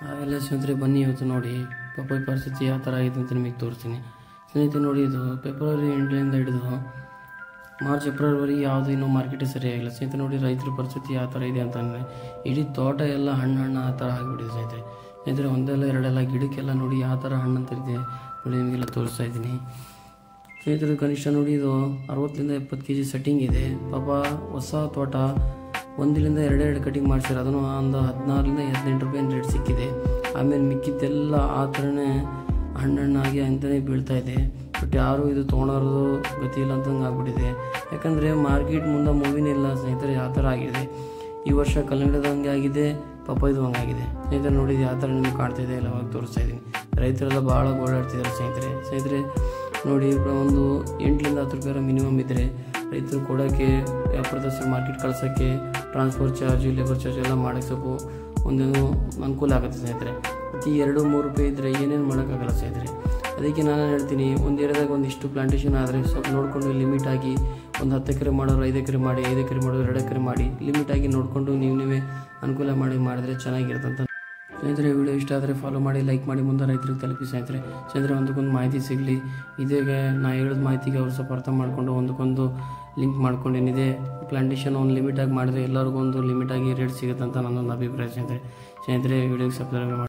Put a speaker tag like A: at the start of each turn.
A: ಅವೆಲ್ಲ ಸ್ನೇಹಿತರೆ ಬನ್ನಿ ಇವತ್ತು ನೋಡಿ ಪಪ್ಪಾಯಿ ಪರಿಸ್ಥಿತಿ ಯಾವ ಥರ ಆಗಿದೆ ಅಂತ ನಿಮಗೆ ತೋರಿಸ್ತೀನಿ. ಸ್ನೇಹಿತರೆ ನೋಡಿ, ಇದು ಫೆಬ್ರವರಿ ಎಂಟರಿಂದ ಹಿಡಿದು ಮಾರ್ಚ್ ಏಪ್ರಿಲ್ವರೆಗೆ ಯಾವುದು ಇನ್ನೂ ಮಾರ್ಕೆಟೇ ಸರಿಯಾಗಿಲ್ಲ ಸ್ನೇಹಿತರೆ. ನೋಡಿ ರೈತರ ಪರಿಸ್ಥಿತಿ ಯಾವ ಥರ ಇದೆ ಅಂತಂದರೆ ಇಡೀ ತೋಟ ಎಲ್ಲ ಹಣ್ಣು ಆ ಥರ ಆಗಿಬಿಟ್ಟಿದೆ ಸ್ನೇಹಿತರೆ. ಒಂದೆಲ್ಲ ಎರಡೆಲ್ಲ ಗಿಡಕ್ಕೆಲ್ಲ ನೋಡಿ ಯಾವ ಥರ ಹಣ್ಣು ಅಂತ ಇದೆ ನೋಡಿ, ನಿಮಗೆಲ್ಲ ತೋರಿಸ್ತಾ ಇದ್ದೀನಿ ಸ್ನೇಹಿತರೆ. ಕನಿಷ್ಠ ನೋಡಿ ಇದು 60ರಿಂದ 70 kg ಸೆಟ್ಟಿಂಗ್ ಇದೆ. ಪಾಪ ಹೊಸ ತೋಟ 1ರಿಂದ 2 ಕಟಿಂಗ್ ಮಾಡಿಸಿರೋ, ಅದನ್ನು ಒಂದು 16ರಿಂದ 18 ರೂಪಾಯಿ ರೇಟ್ ಸಿಕ್ಕಿದೆ. ಆಮೇಲೆ ಮಿಕ್ಕಿದ್ದೆಲ್ಲ ಆ ಥರನೇ ಹಣ್ಣಾಗಿ ಅಂತಲೇ ಬೀಳ್ತಾ ಇದೆ. ಬಟ್ ಯಾರು ಇದು ತೊಗೊಳೋದು ಗತಿ ಇಲ್ಲ ಅಂತಂಗೆ ಆಗ್ಬಿಟ್ಟಿದೆ. ಯಾಕಂದರೆ ಮಾರ್ಕೆಟ್ ಮುಂದೆ ಮೂವಿನೇ ಇಲ್ಲ ಸ್ನೇಹಿತರೆ, ಆ ಥರ ಆಗಿದೆ. ಈ ವರ್ಷ ಕಲ್ಲಂಗಡಿದು ಹಂಗೆ ಆಗಿದೆ, ಪಪ್ಪಾಯಿದು ಹಂಗಾಗಿದೆ ಸ್ನೇಹಿತರೆ. ನೋಡಿದ್ದು ಯಾವ ಥರ ನಿಮ್ಗೆ ಕಾಣ್ತಾಯಿದೆ ಎಲ್ಲ ಅವಾಗ ತೋರಿಸ್ತಾ ಇದ್ದೀನಿ. ರೈತರೆಲ್ಲ ಭಾಳ ಓಡಾಡ್ತಿದ್ದಾರೆ ಸ್ನೇಹಿತರೆ. ನೋಡಿ ಒಂದು 8ರಿಂದ 10 ರೂಪಾಯಿ ಮಿನಿಮಮ್ ಇದ್ದರೆ ರೈತರು ಕೊಡೋಕ್ಕೆ, ವ್ಯಾಪಾರದಷ್ಟು ಮಾರ್ಕೆಟ್ ಕಳ್ಸೋಕ್ಕೆ ಟ್ರಾನ್ಸ್ಪೋರ್ಟ್ ಚಾರ್ಜು, ಲೇಬರ್ ಚಾರ್ಜ್ ಎಲ್ಲ ಮಾಡೋಕ್ಕೆ ಸ್ವಲ್ಪ ಒಂದೇನು ಅನುಕೂಲ ಆಗುತ್ತೆ ಸ್ನೇಹಿತರೆ. ಪ್ರತಿ 2-3 ರೂಪಾಯಿ ಇದ್ದರೆ ಏನೇನು ಮಾಡೋಕ್ಕಾಗಲ್ಲ ಸ್ನೇಹಿತರೆ. ಅದಕ್ಕೆ ನಾನು ಹೇಳ್ತೀನಿ, ಒಂದು ಏರಿಯಾದಾಗ ಒಂದಿಷ್ಟು ಪ್ಲಾಂಟೇಷನ್ ಆದರೆ ಸ್ವಲ್ಪ ನೋಡಿಕೊಂಡು ಲಿಮಿಟ್ ಆಗಿ ಒಂದು 10 ಎಕರೆ ಮಾಡೋರು 5 ಎಕರೆ ಮಾಡಿ, 5 ಎಕರೆ ಮಾಡೋರು 2 ಎಕರೆ ಮಾಡಿ, ಲಿಮಿಟಾಗಿ ನೋಡಿಕೊಂಡು ನೀವೇ ಅನುಕೂಲ ಮಾಡಿದರೆ ಚೆನ್ನಾಗಿರುತ್ತೆ ಸ್ನೇಹಿತರೆ. ವಿಡಿಯೋ ಇಷ್ಟ ಆದರೆ ಫಾಲೋ ಮಾಡಿ, ಲೈಕ್ ಮಾಡಿ, ಮುಂದೆ ರೈತರಿಗೆ ತಲುಪಿ ಸ್ನೇಹಿತರೆ. ಒಂದಕ್ಕೊಂದು ಮಾಹಿತಿ ಸಿಗಲಿ. ಇದೇಗ ನಾ ಹೇಳಿದ ಮಾಹಿತಿಗೆ ಅವ್ರು ಸ್ವಲ್ಪ ಅರ್ಥ ಮಾಡಿಕೊಂಡು ಒಂದಕ್ಕೊಂದು ಲಿಂಕ್ ಮಾಡ್ಕೊಂಡೇನಿದೆ. ಪ್ಲಾಂಟೇಷನ್ ಒಂದು ಲಿಮಿಟಾಗಿ ಮಾಡಿದ್ರೆ ಎಲ್ಲರಿಗೂ ಒಂದು ಲಿಮಿಟಾಗಿ ರೇಟ್ ಸಿಗುತ್ತೆ ಅಂತ ನನ್ನೊಂದು ಅಭಿಪ್ರಾಯ ಸ್ನೇಹಿತರೆ. ವಿಡಿಯೋಗೆ ಸಬ್ಸ್ಕ್ರೈಬ್ ಮಾಡಿ.